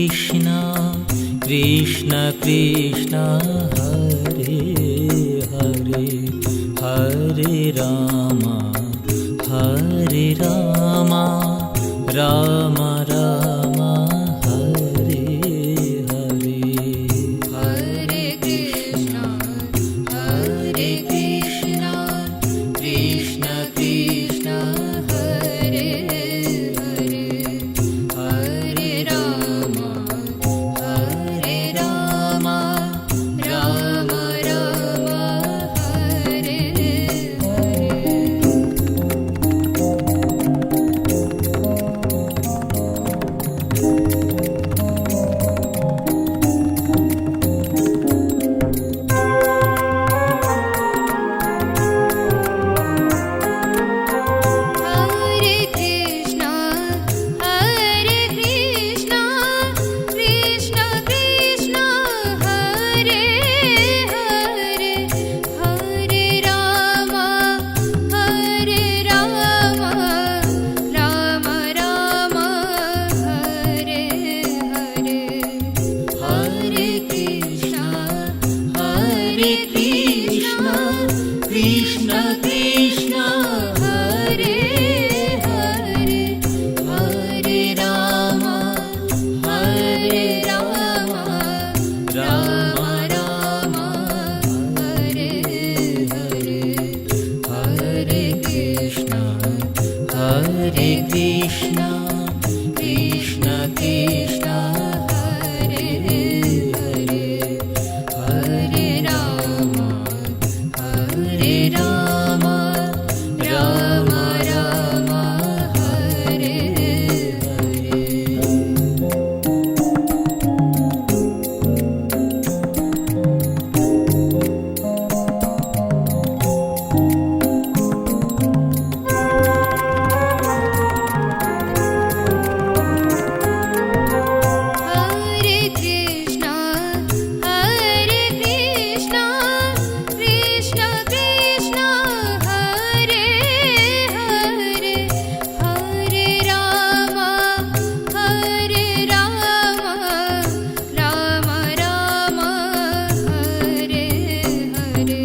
Krishna Krishna Krishna Hare Hare Hare Ram Ram Ram Hare Hare Hare Krishna Krishna Krishna Hare Hare Hare Ram Ram Ram Hare Hare. Hare Krishna Krishna Krishna Hare Hare Hare Ram Ram Ram Hare Hare Hare Krishna Krishna Krishna Hare Hare Hare Ram Ram Ram Hare Hare Hare Krishna Krishna Krishna Hare Hare Hare Ram Ram Ram Hare Hare. Hare Krishna Krishna Krishna Hare Hare Hare Ram Ram Ram Hare Hare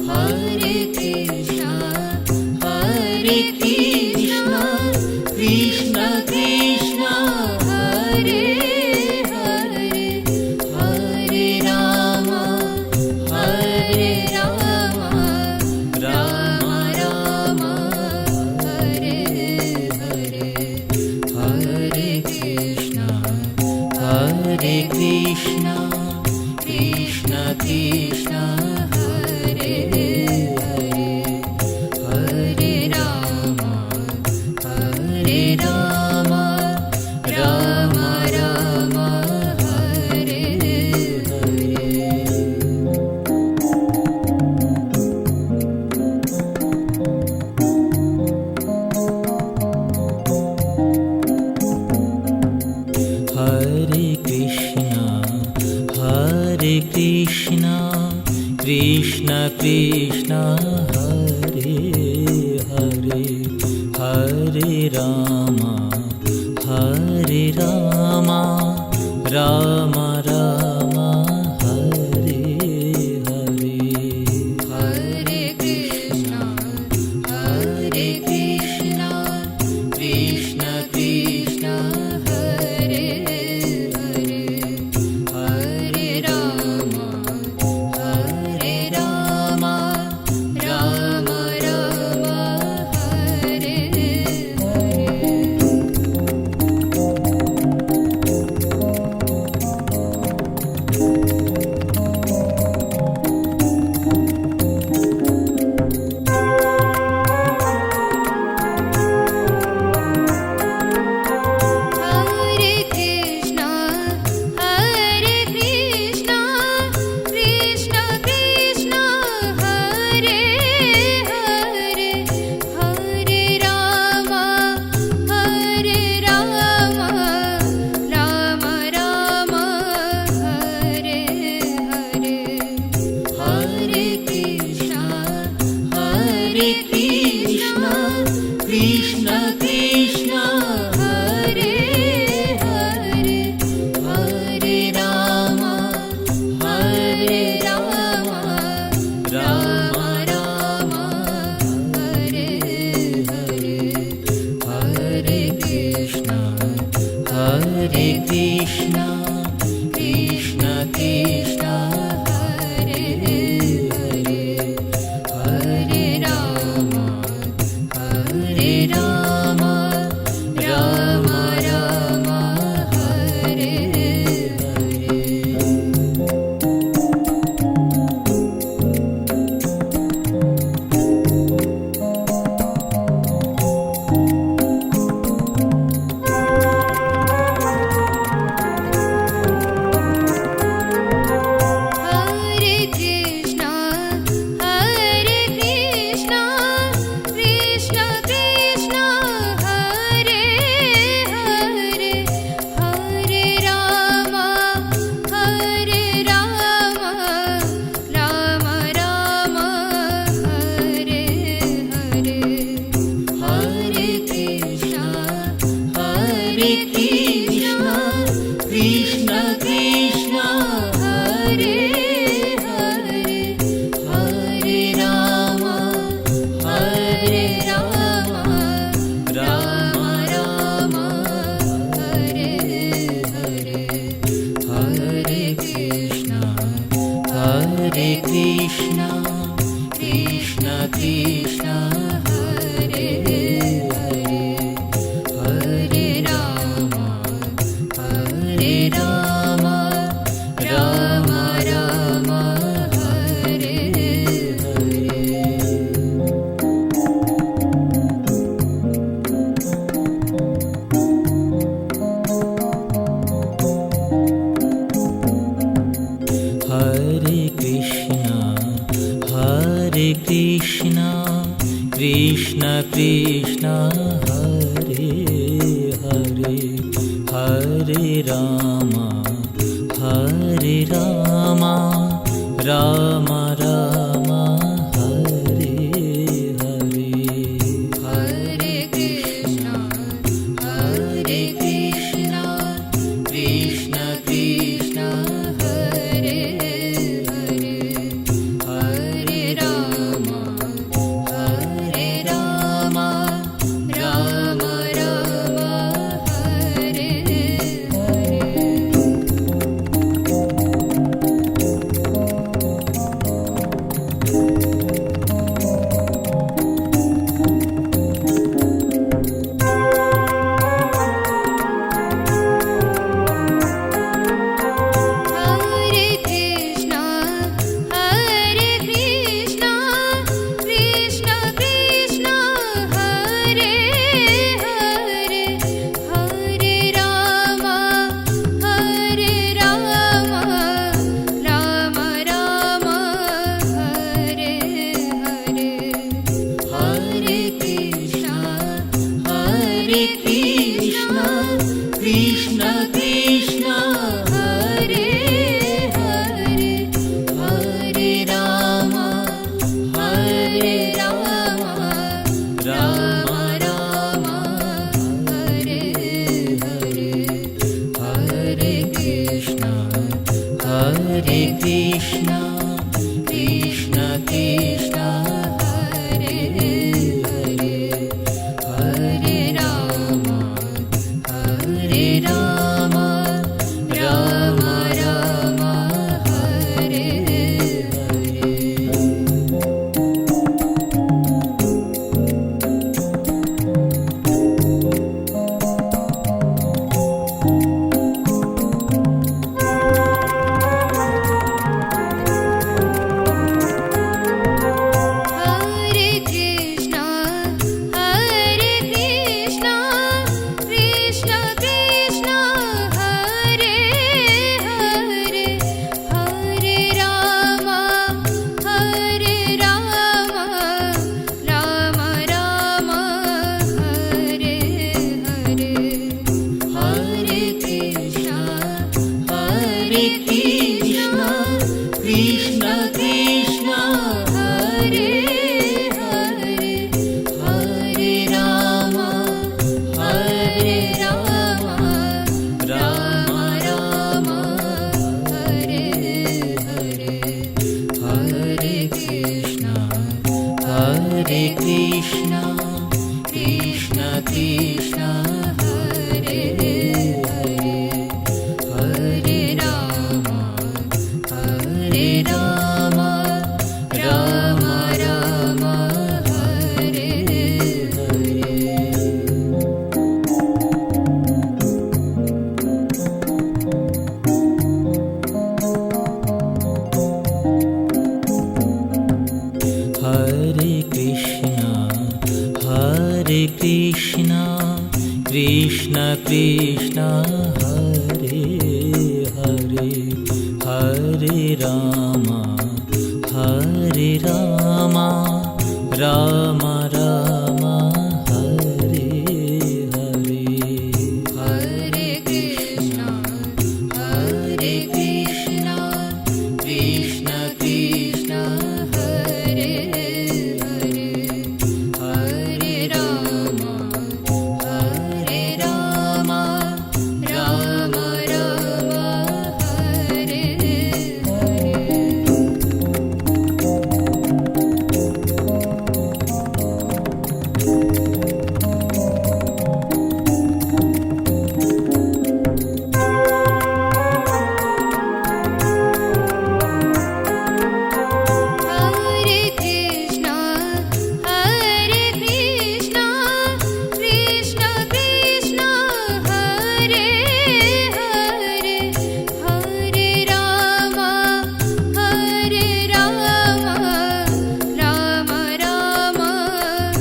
Hare Krishna Krishna Krishna Hare Hare Hare Ram Ram Hare Hare Hare Krishna Krishna Krishna Hare Hare Hare Ram Ram Hare Hare. Hare Krishna Krishna Krishna Hare Hare Hare Ram Ram Ram Hare Hare Hare Krishna Krishna Krishna Hare Hare Hare Ram Ram Ram Hare Hare. Krishna Krishna Krishna Hare Hare Hare Ram Ram Ram Hare Hare. Hare Krishna Krishna Krishna Hare Hare Hare Ram Ram Ram Hare Hare Hare Krishna Krishna Krishna Hare Hare Hare Ram Ram Ram Hare Hare Hare Krishna Krishna Krishna Hare Hare Hare Ram Ram Ram Hare Hare. Hare Krishna Krishna Krishna Hare Hare Hare Ram Ram Ram Hare Hare Hare Krishna Krishna Krishna Hare Hare Hare Ram Ram Ram Hare Hare. Hare Krishna Krishna Krishna Hare Hare Hare Ram Ram Ram Hare Hare Hare Krishna Krishna Krishna Hare Hare Hare Ram Ram Ram Hare Hare Hare Krishna Krishna Krishna Hare Hare Hare Ram Ram Ram Hare Hare. Hare Krishna Krishna Krishna Hare Hare Hare Ram Ram Ram Hare Hare Hare Krishna Krishna Krishna Hare Hare Hare Ram Ram Ram Hare Hare Hare Krishna Krishna Krishna Hare Hare Krishna Hare Hare Hare Ram Ram Ram Hare Hare Hare Krishna Krishna Krishna Hare Hare Hare Ram Ram Ram Hare Hare Hare Krishna Krishna Krishna Hare Hare Hare Ram Ram Ram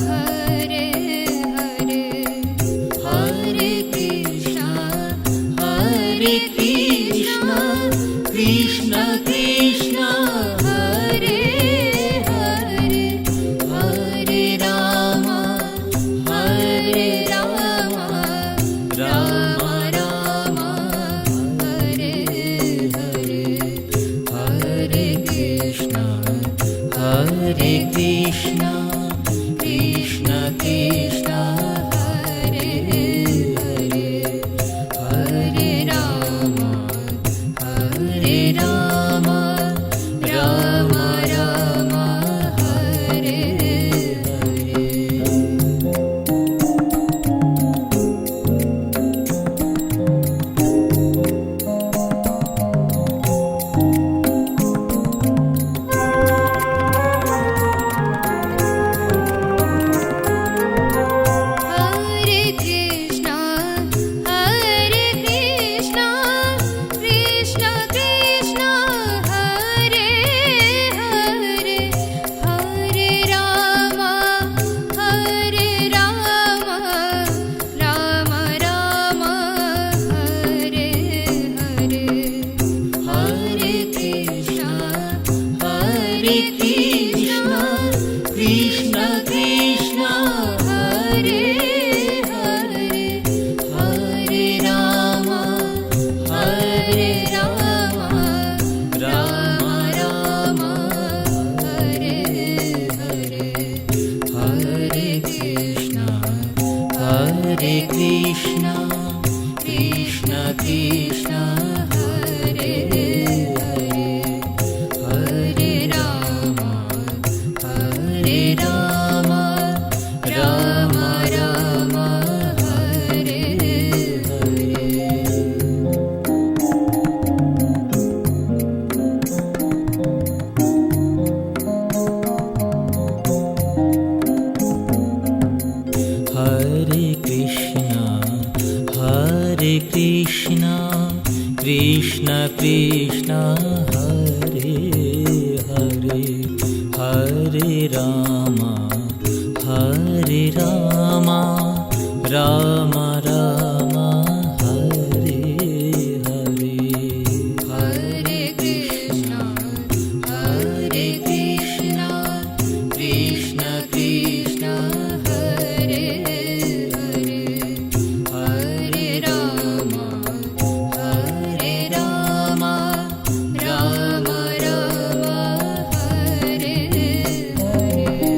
Hare Hare Hare Krishna Krishna Krishna Hare Hare Hare Ram Ram Ram Hare Hare Hare Krishna Krishna Krishna Hare Hare Hare Ram Ram Ram Hare Hare Hare Krishna Krishna Krishna Hare Hare Hare Ram Ram Ram Hare Hare Hare Krishna Krishna Krishna Hare Hare Hare Ram Ram Ram Hare Hare Hare Krishna Krishna Krishna Hare Hare Hare Ram Ram Ram Hare Hare Hare Krishna Krishna Krishna Hare Hare Hare Ram Ram Ram Hare Hare Hare Krishna Krishna Krishna Hare Hare Hare Ram Ram Ram Hare Hare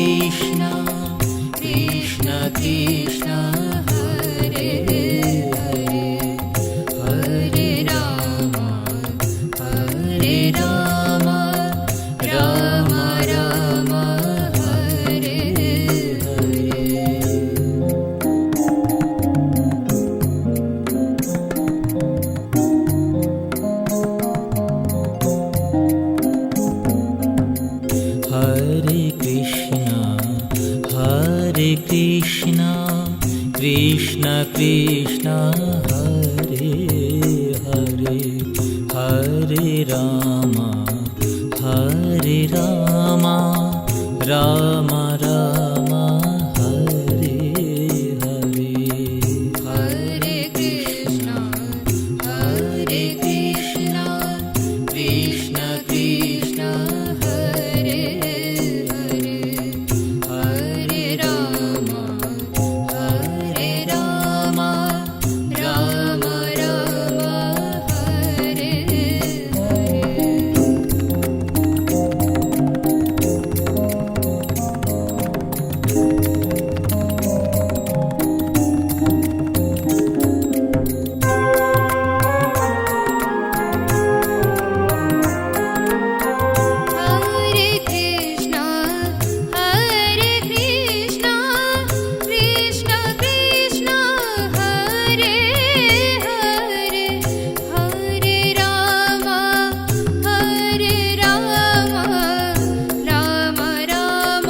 Krishna Krishna Krishna Hare Hare Hare Ram Ram Ram Hare Hare Hare Krishna Krishna Krishna Hare Hare Hare Ram Ram Ram Hare Hare Hare Krishna Krishna Krishna Hare Hare Hare Ram Ram Ram Hare Hare Krishna Krishna Krishna Hare Hare Hare Ram Ram Ram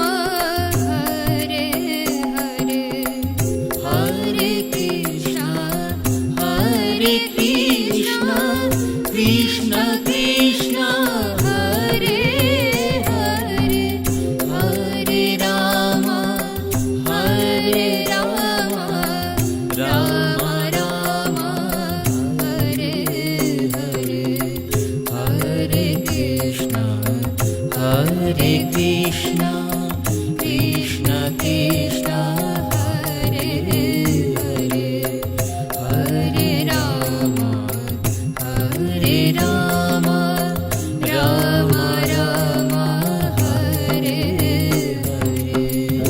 Hare Hare Hare Krishna Krishna Krishna Hare Hare Hare Ram Ram Ram Hare Hare Hare Krishna Krishna Krishna Hare Hare Hare Ram Ram Ram Hare Hare Hare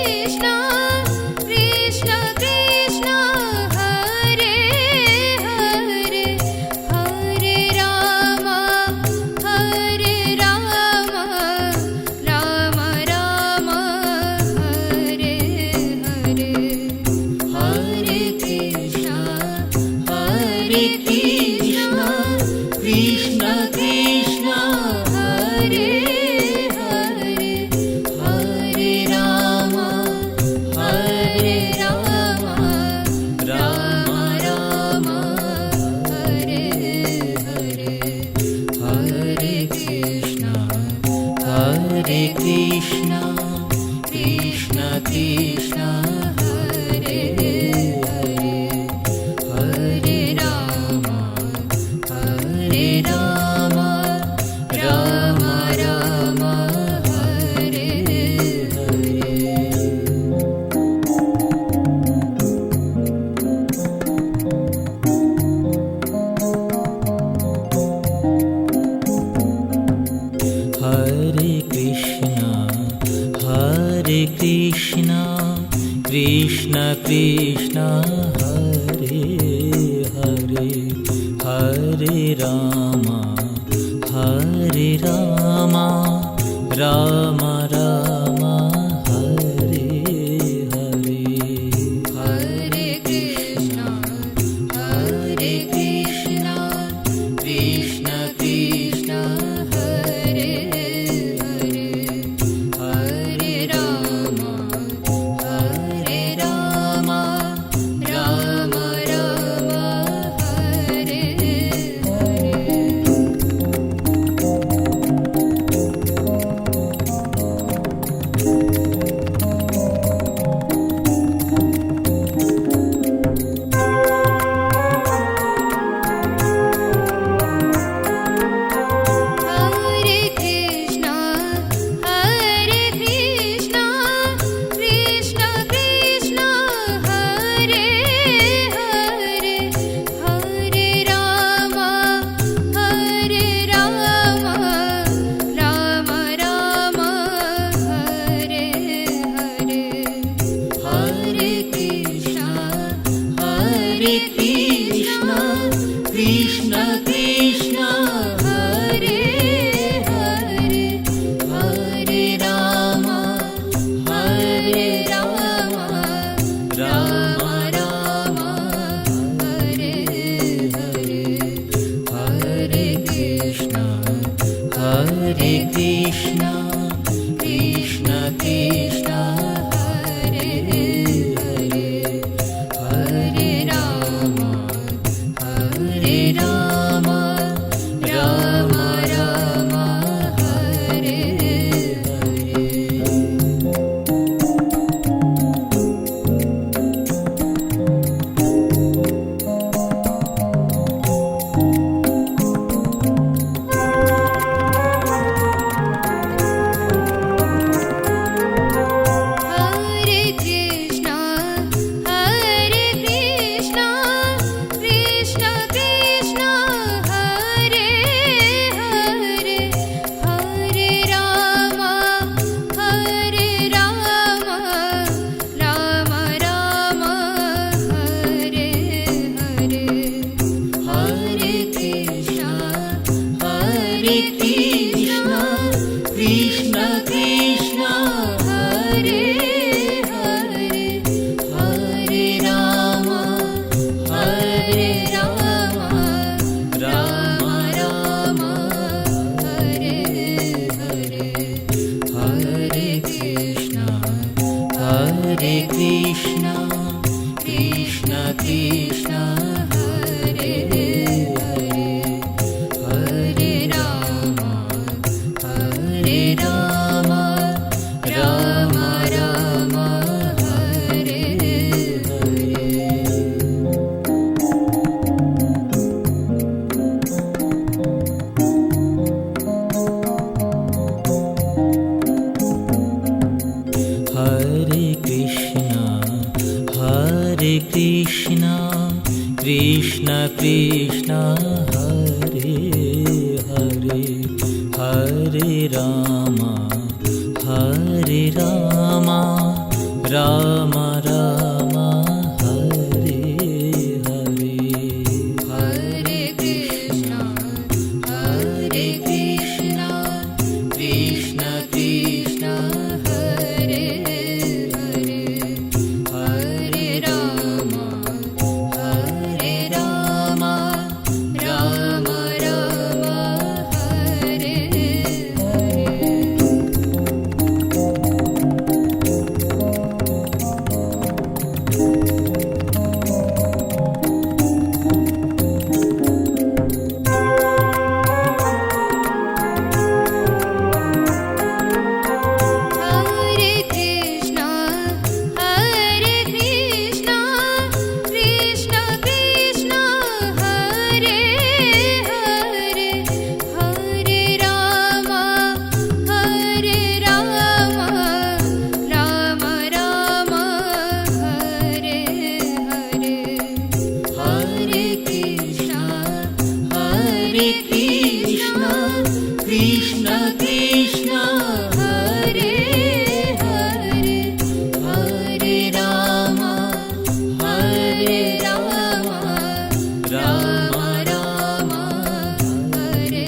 Krishna Krishna Krishna Hare Hare Hare Ram Ram Ram Hare Hare Hare Krishna Krishna Krishna Hare Hare Hare Ram Ram Ram Hare Hare Hare Krishna Krishna Krishna Hare Hare Hare Ram Ram Ram Hare Hare Hare Krishna Krishna Krishna Hare Hare Hare Ram Ram Ram Hare Hare Hare Krishna Krishna Krishna Hare Hare Hare Ram Ram Ram Hare Hare Hare Krishna Krishna Krishna Hare Hare Hare Ram Ram Ram Hare Hare. Hare Krishna Krishna Krishna Hare Hare Hare Ram Ram Ram Hare Hare Hare Krishna Krishna Krishna Hare Hare Hare Ram Ram Ram Hare Hare Hare Krishna Krishna Krishna Hare Hare Hare Ram Ram Ram Hare Hare. Hare Krishna Krishna Krishna Hare Hare Hare Ram Ram Ram Hare Hare. Hare Krishna Krishna Krishna Hare Hare Hare Ram Ram Ram Ram Hare Hare. Hare Krishna Krishna Krishna Hare Hare Hare Ram Ram Ram Hare Hare Hare Krishna Krishna Krishna Hare Hare Hare Ram Ram Ram Hare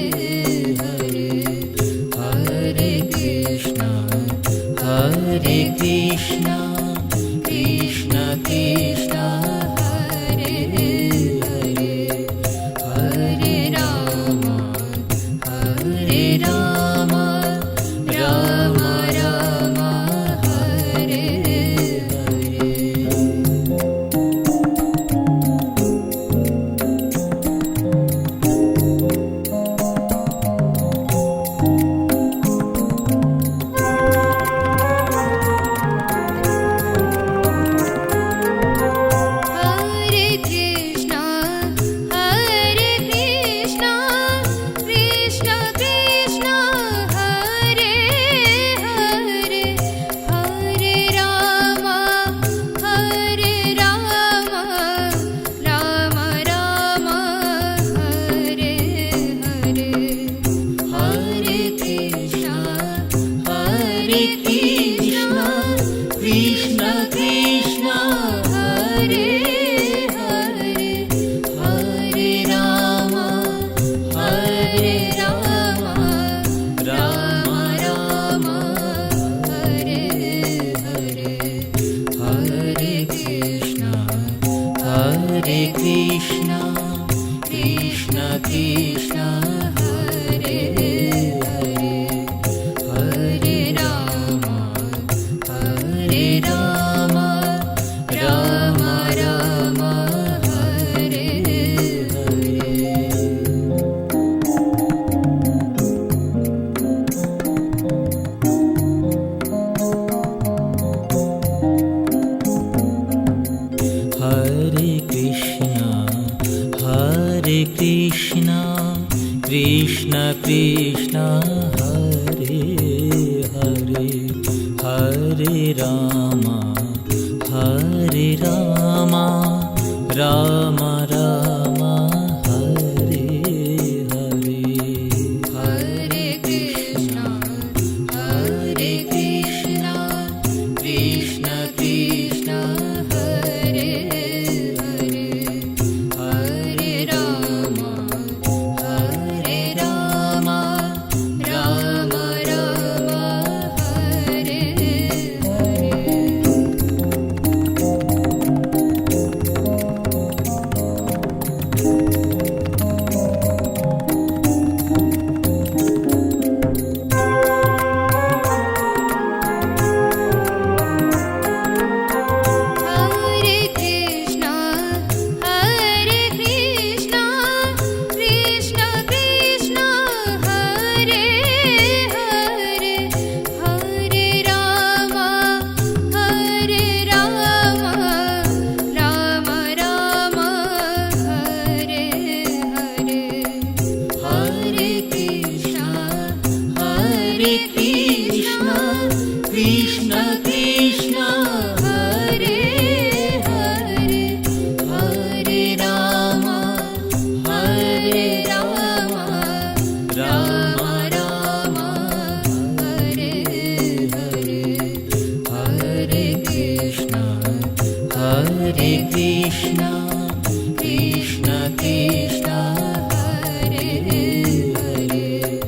Hare Hare Krishna Krishna Krishna Hare Hare Hare Ram Ram Ram Hare Hare. Hare Hare Hare Ram Ram Ram Hare Hare Hare Krishna, Krishna Krishna, Hare Hare, Hare Rama, Rama Rama, Hare Hare Krishna, Krishna Krishna, Hare Hare, Hare Rama, Rama Rama, Hare Hare, Hare Krishna, Krishna Krishna, Hare Hare, Hare Rama, Rama Rama, Hare Hare, Hare Krishna, Krishna Krishna, Hare Hare,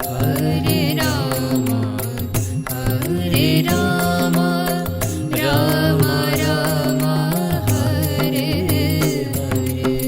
Hare Rama, Rama Rama, Hare Hare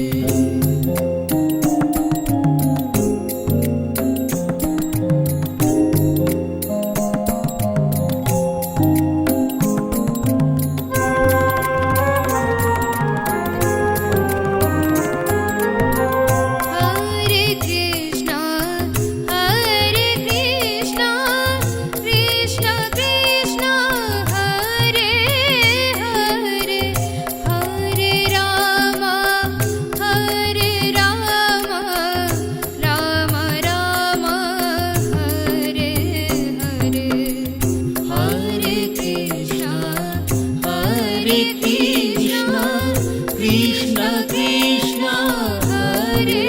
Krishna, Krishna Krishna, Hare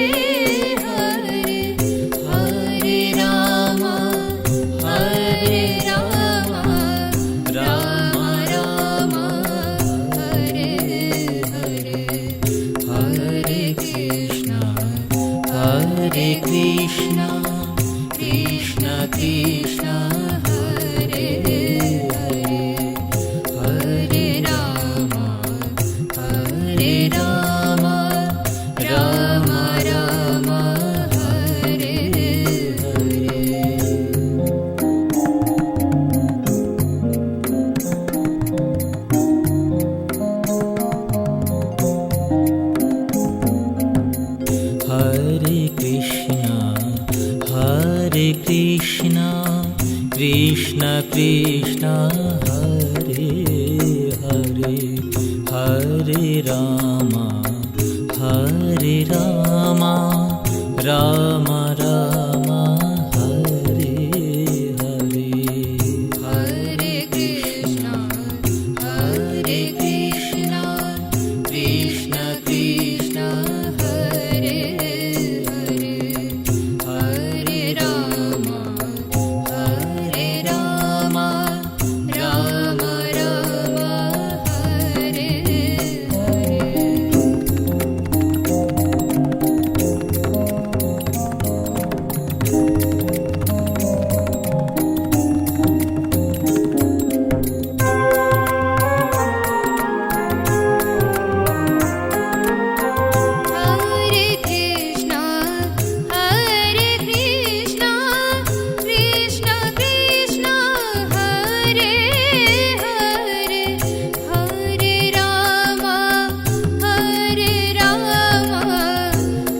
Hare, Hare Rama, Rama Rama, Hare Hare, Hare Krishna, Krishna Krishna, Hare Hare, Hare Rama, Rama Rama, Hare Hare, Hare Krishna, Krishna Krishna, Hare Hare, Hare Rama, Rama Rama, Hare Hare. Hare Krishna, Krishna Krishna, Hare Hare, Hare Rama,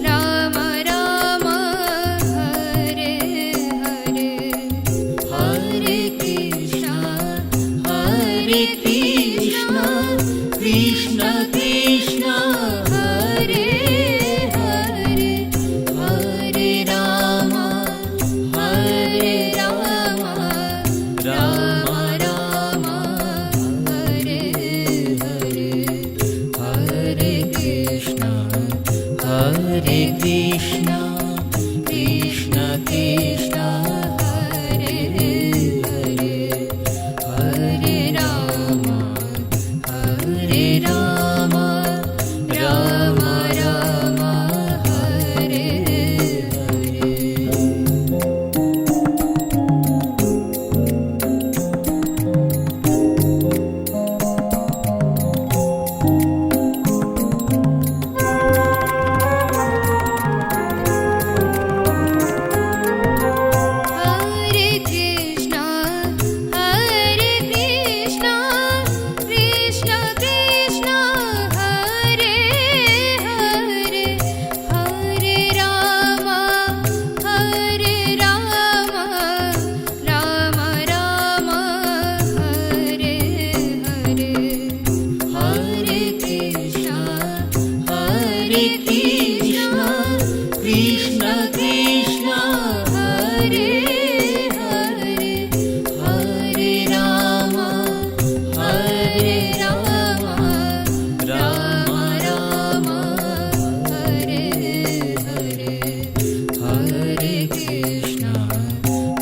Rama Rama, Hare Hare, Hare Krishna, Krishna Krishna, Hare Hare, Hare Rama, Rama Rama, Hare Hare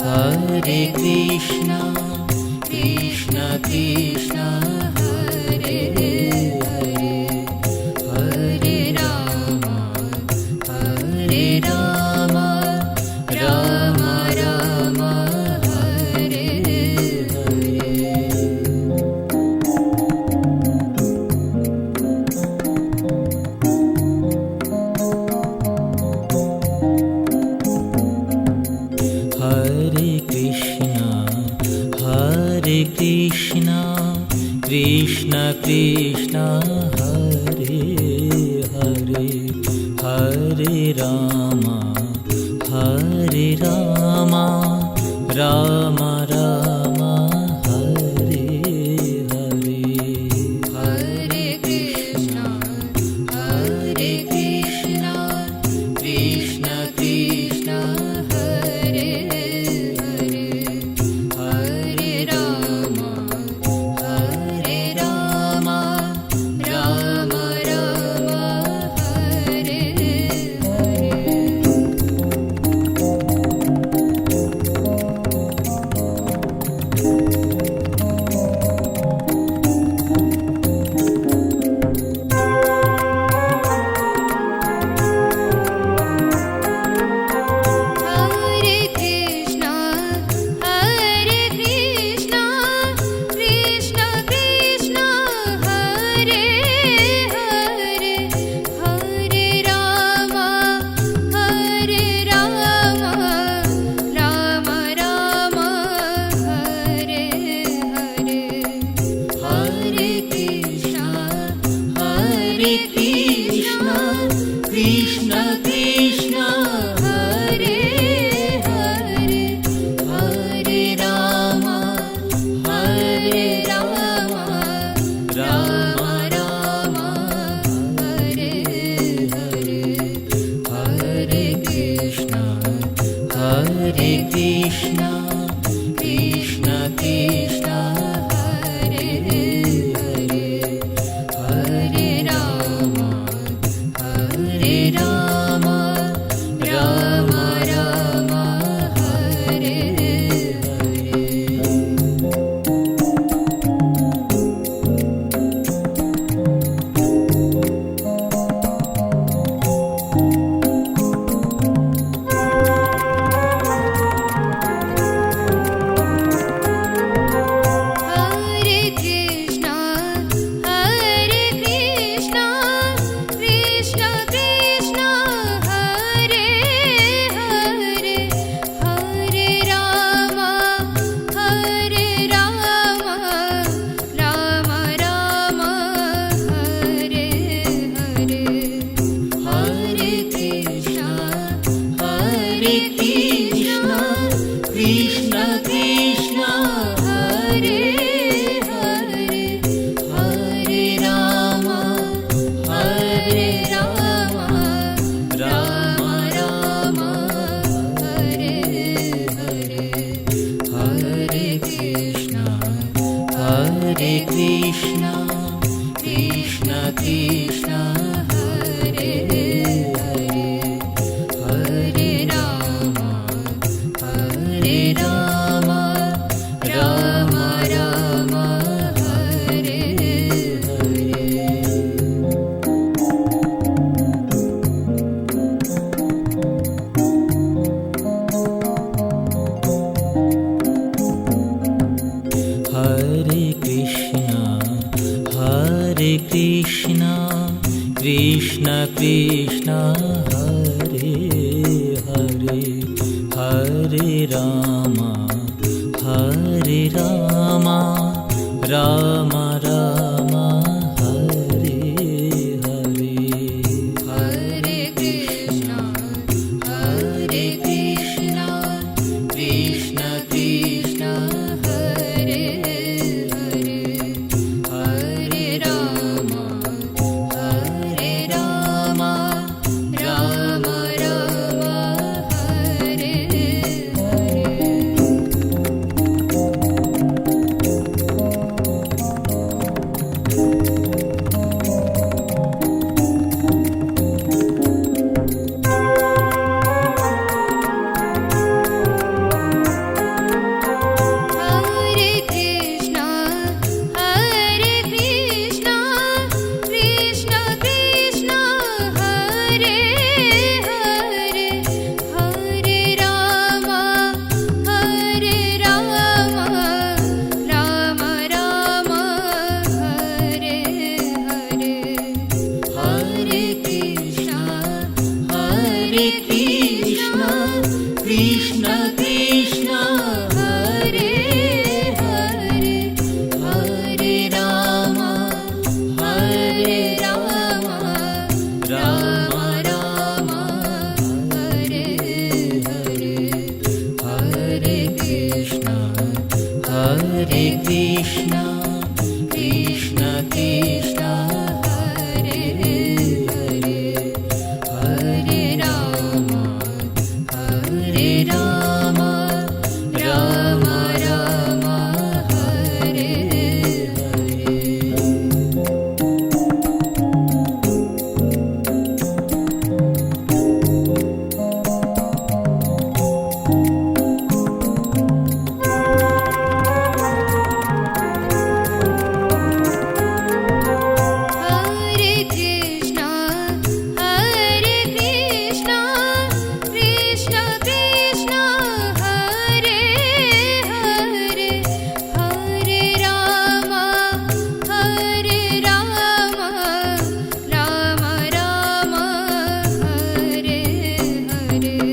Hare Krishna, Krishna Krishna, Hare Hare, Hare Rama, Hare Rama, Rama Rama, Hare Hare. Hare Krishna, Krishna Krishna, Hare Hare, Hare Rama, Rama Rama, Hare Hare. Hare Krishna, Krishna Krishna, Hare Hare, Hare Rama, Rama Rama, Hare Hare. Hare Krishna, Krishna Krishna, Hare Hare, Hare Rama, Rama Rama, Hare Hare. Hare Krishna, Krishna Krishna, Hare Hare, Hare Rama, Rama Rama, Hare Hare. Hare Krishna, Krishna Krishna, Hare Hare, Hare Rama, Rama Rama, Hare Hare Krishna, Krishna Krishna, Hare Hare, Hare Rama, Rama Rama, Hare Hare. Hare Krishna, Krishna Krishna, Hare Hare, Hare Rama, Rama Rama, Hare Hare. Hare Krishna, Krishna Krishna, Hare Hare, Hare Rama, Rama Rama, Hare Hare. Hare Krishna, Krishna Krishna, Hare Hare, Hare Rama, Rama Rama, Hare Hare. Hare Krishna, Krishna Krishna, Hare Hare, Hare Rama, Rama Rama, Hare Hare. Krishna, Hare Krishna, Krishna Krishna, Hare Hare, Hare Rama, Hare Rama, Rama Rama, Hare Hare. Hare Krishna, Hare Krishna, Krishna Krishna, Hare Hare, Hare Rama, Hare Rama, Rama Rama, Hare Hare,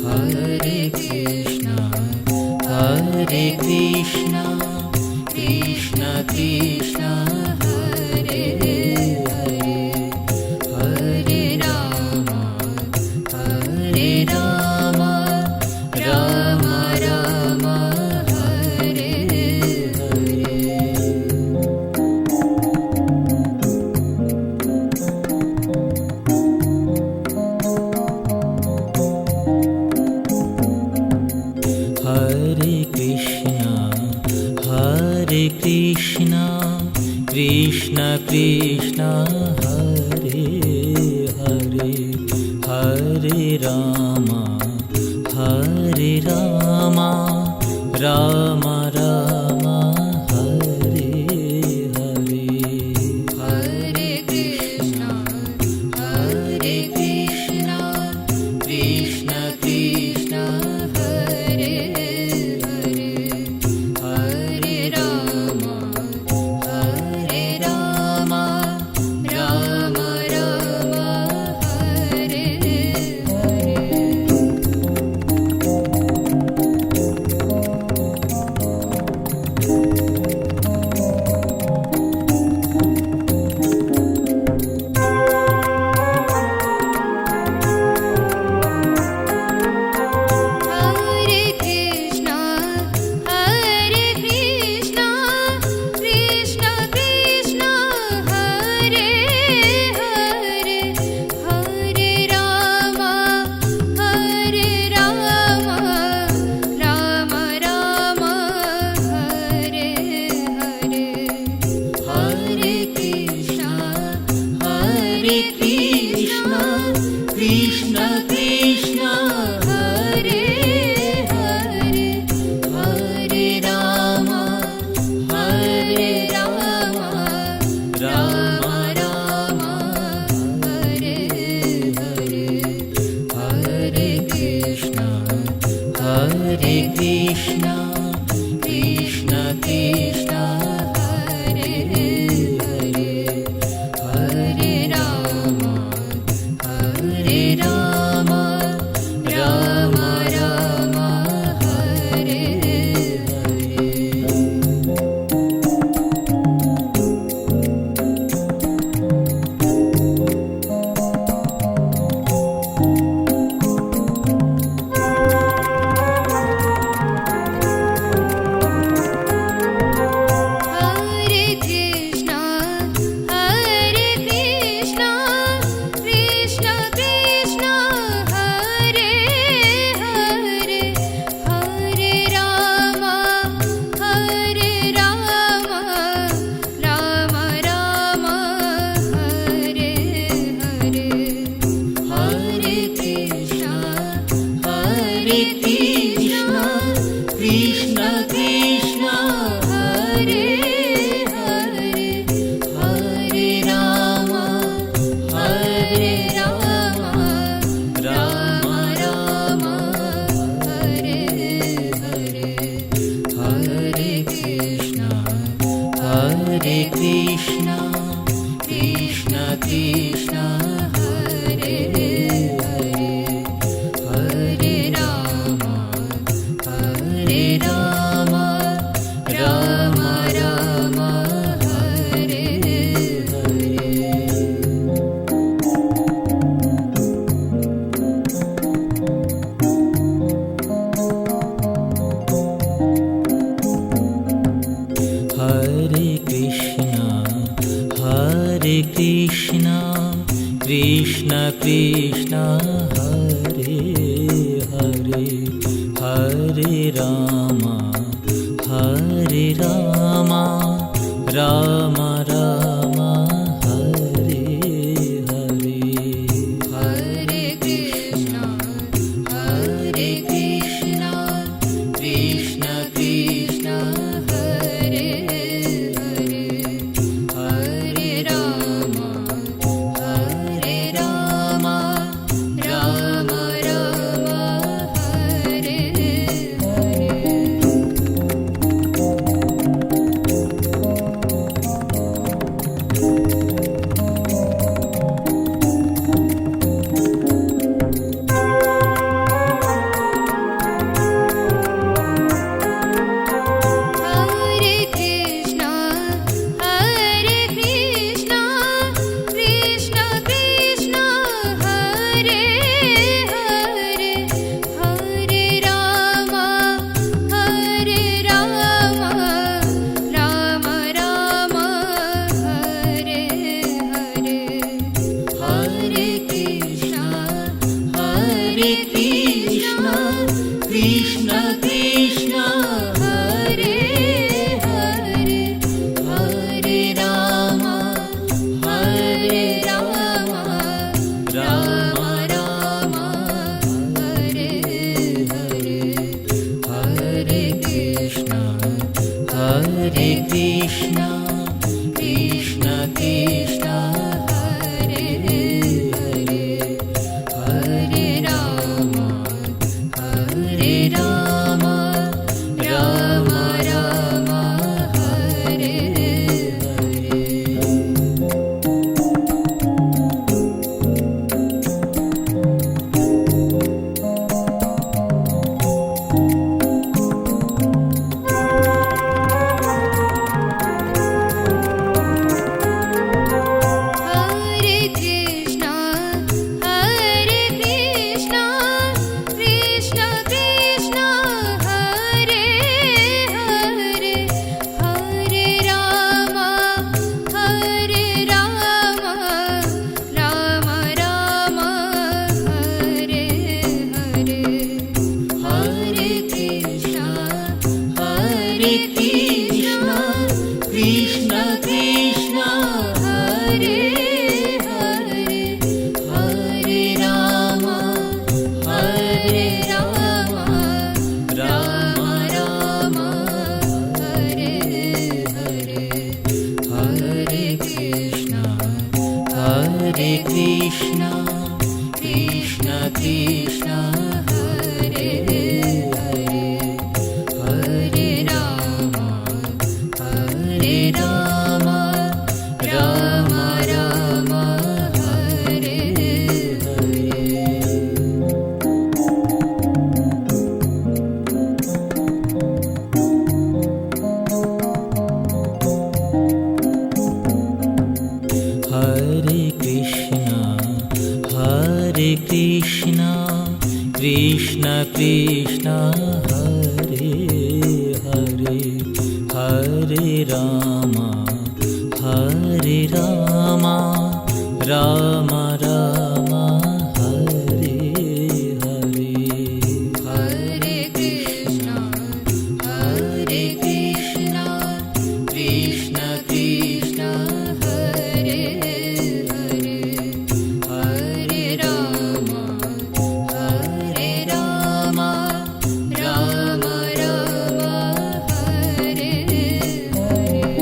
Hare Krishna, Hare Krishna, Krishna Krishna, Hare Hare, Hare Rama, Hare Rama, Rama Rama, Hare Hare, Hare Krishna, Hare Krishna, Krishna Krishna, Hare Hare, Hare Rama, Hare Rama, Rama Rama, Hare Hare. Hare Krishna, Hare Krishna, Krishna Krishna, Hare Hare, Hare Rama, Hare Rama, Rama Rama, Hare Hare. Hare Krishna, Hare Krishna, Krishna Krishna, Hare Hare, Hare Rama, Hare Rama, Rama Rama, Hare Rama, Krishna Krishna Hare Hare Hare Ram Ram Ram Hare Hare Hare Krishna Krishna Krishna Hare Hare Hare Ram Ram Ram Hare Hare Hare Krishna Krishna Krishna Hare Hare Hare Ram Ram Ram Hare Hare Hare Krishna Krishna Krishna Hare Hare Hare Ram Ram Ram Hare Hare Hare Krishna Krishna Krishna Hare Hare Hare Ram Ram Ram Hare Hare Hare Krishna Krishna Krishna Hare Hare Hare Ram Ram Ram Hare Hare Hare Krishna Krishna Krishna Hare Hare Hare Ram Ram Ram Hare Hare Hare Krishna Krishna Krishna Hare Hare Hare Ram Ram Ram Hare Hare Hare Krishna Krishna Krishna Hare Hare Hare Ram Ram Ram Hare Hare Hare Krishna Krishna Krishna Hare Hare Hare Ram Ram Ram Hare Hare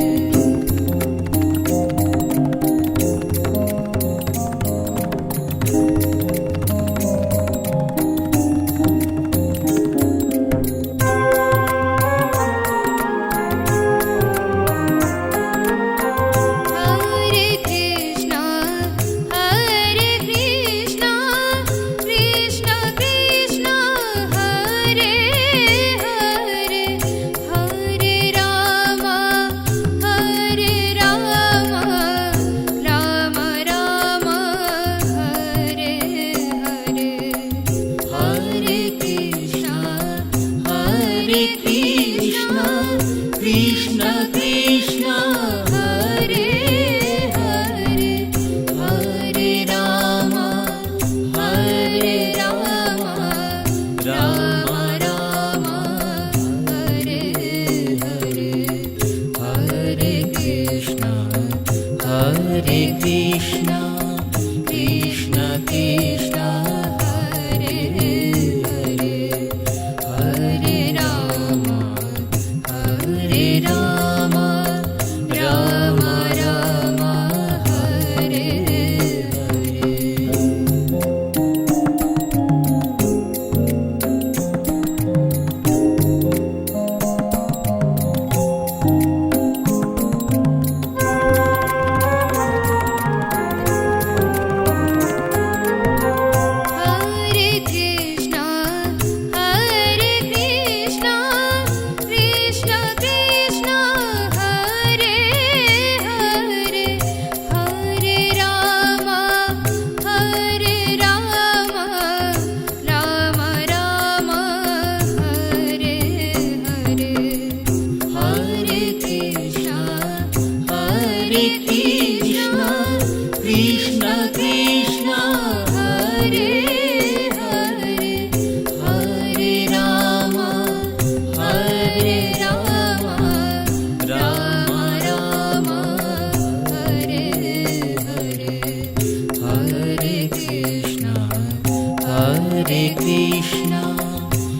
Hare Krishna,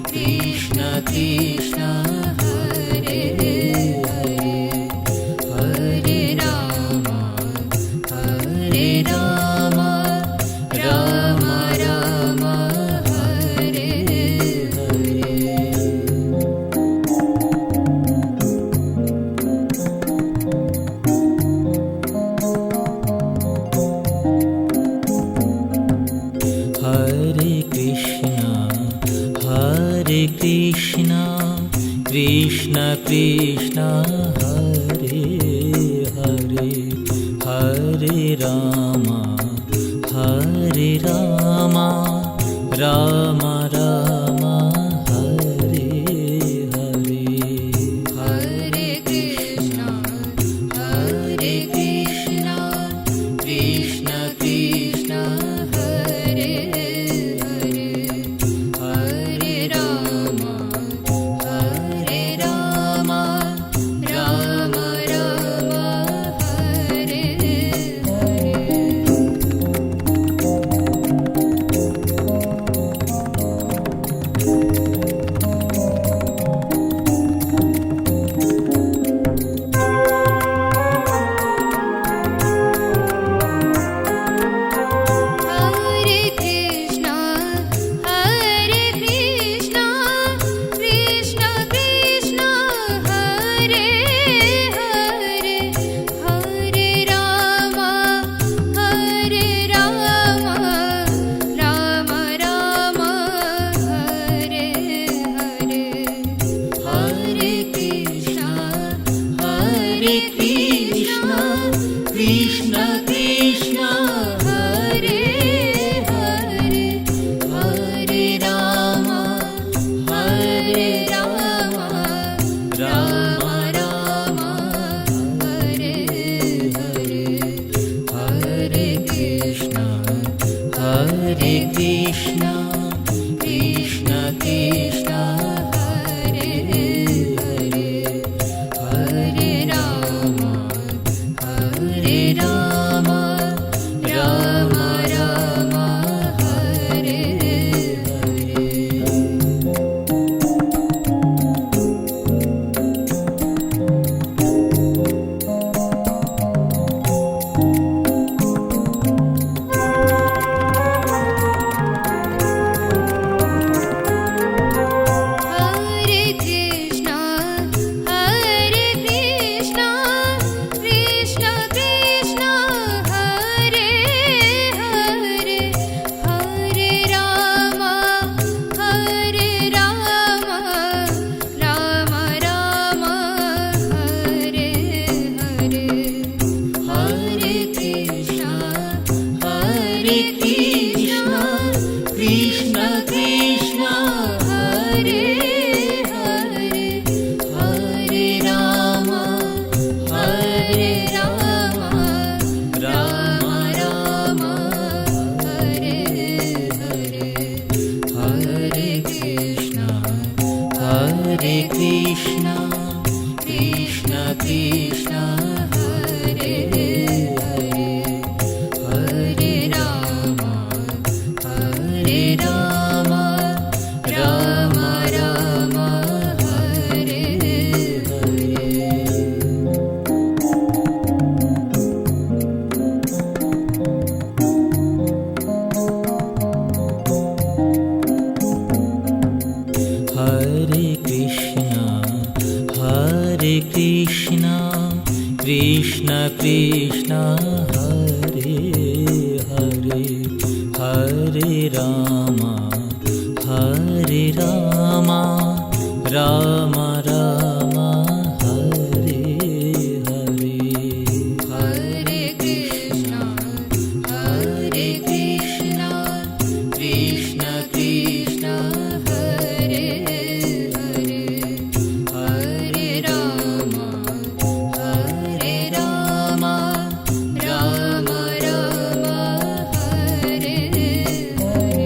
Krishna Krishna, Hare Hare, Hare Rama, Hare Rama, Rama Rama, Hare Hare. Hare Krishna, Krishna Krishna, Hare Hare, Hare Rama, Hare Rama, Rama Rama, Hare Hare. Hare Krishna, Krishna Krishna, Hare Hare, Hare Rama, Hare Rama, Rama Rama, Hare Hare Krishna, Krishna Krishna, Hare Hare, Hare Rama, Hare Rama, Rama Rama, Hare Hare. Hare Krishna, Krishna Krishna, Hare Hare, Hare Rama, Hare Rama, Rama Rama, Hare Hare. Hare Krishna, Krishna Krishna, Hare Hare, Hare Rama, Hare Rama, Rama Rama, Hare Hare Krishna, Krishna Krishna, Hare Hare, Hare Rama, Hare Rama, Rama Rama, Hare Hare. Hare Krishna, Krishna Krishna, Hare Hare, Hare Rama, Hare Rama, Rama Rama, Hare Hare. Hare Krishna, Krishna Krishna, Hare Hare, Hare Rama, Hare Rama, Rama Rama, Hare Hare. Hare Krishna, Krishna Krishna, Hare Hare, Hare Rama, Hare Rama, Rama Rama, Hare Hare. Hare Krishna, Krishna Krishna, Hare Hare, Hare Rama, Hare Rama, Rama Rama, Hare Hare.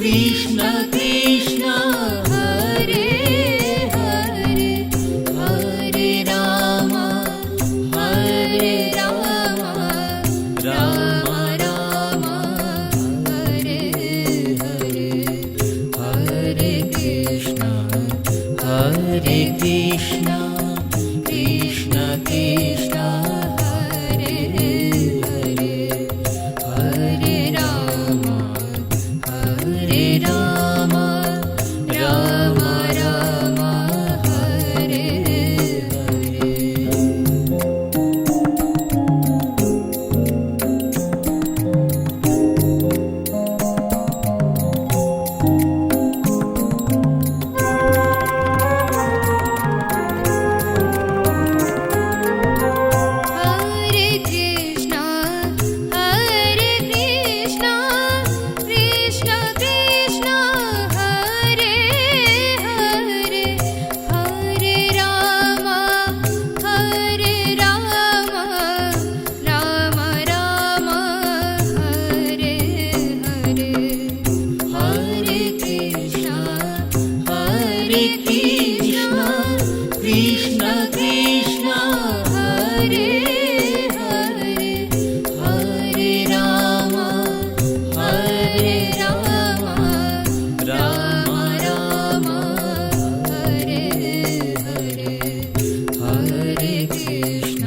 Krishna Krishna Hare Hare Hare Ram Ram Ram Hare Hare Hare Krishna Krishna Krishna Hare Hare Hare Ram Ram Ram Hare Hare Hare Krishna Krishna Krishna Hare Hare Hare Ram Ram Ram Hare Hare Hare Krishna Krishna Krishna Hare Hare Hare Ram Ram Ram Hare Hare Hare Krishna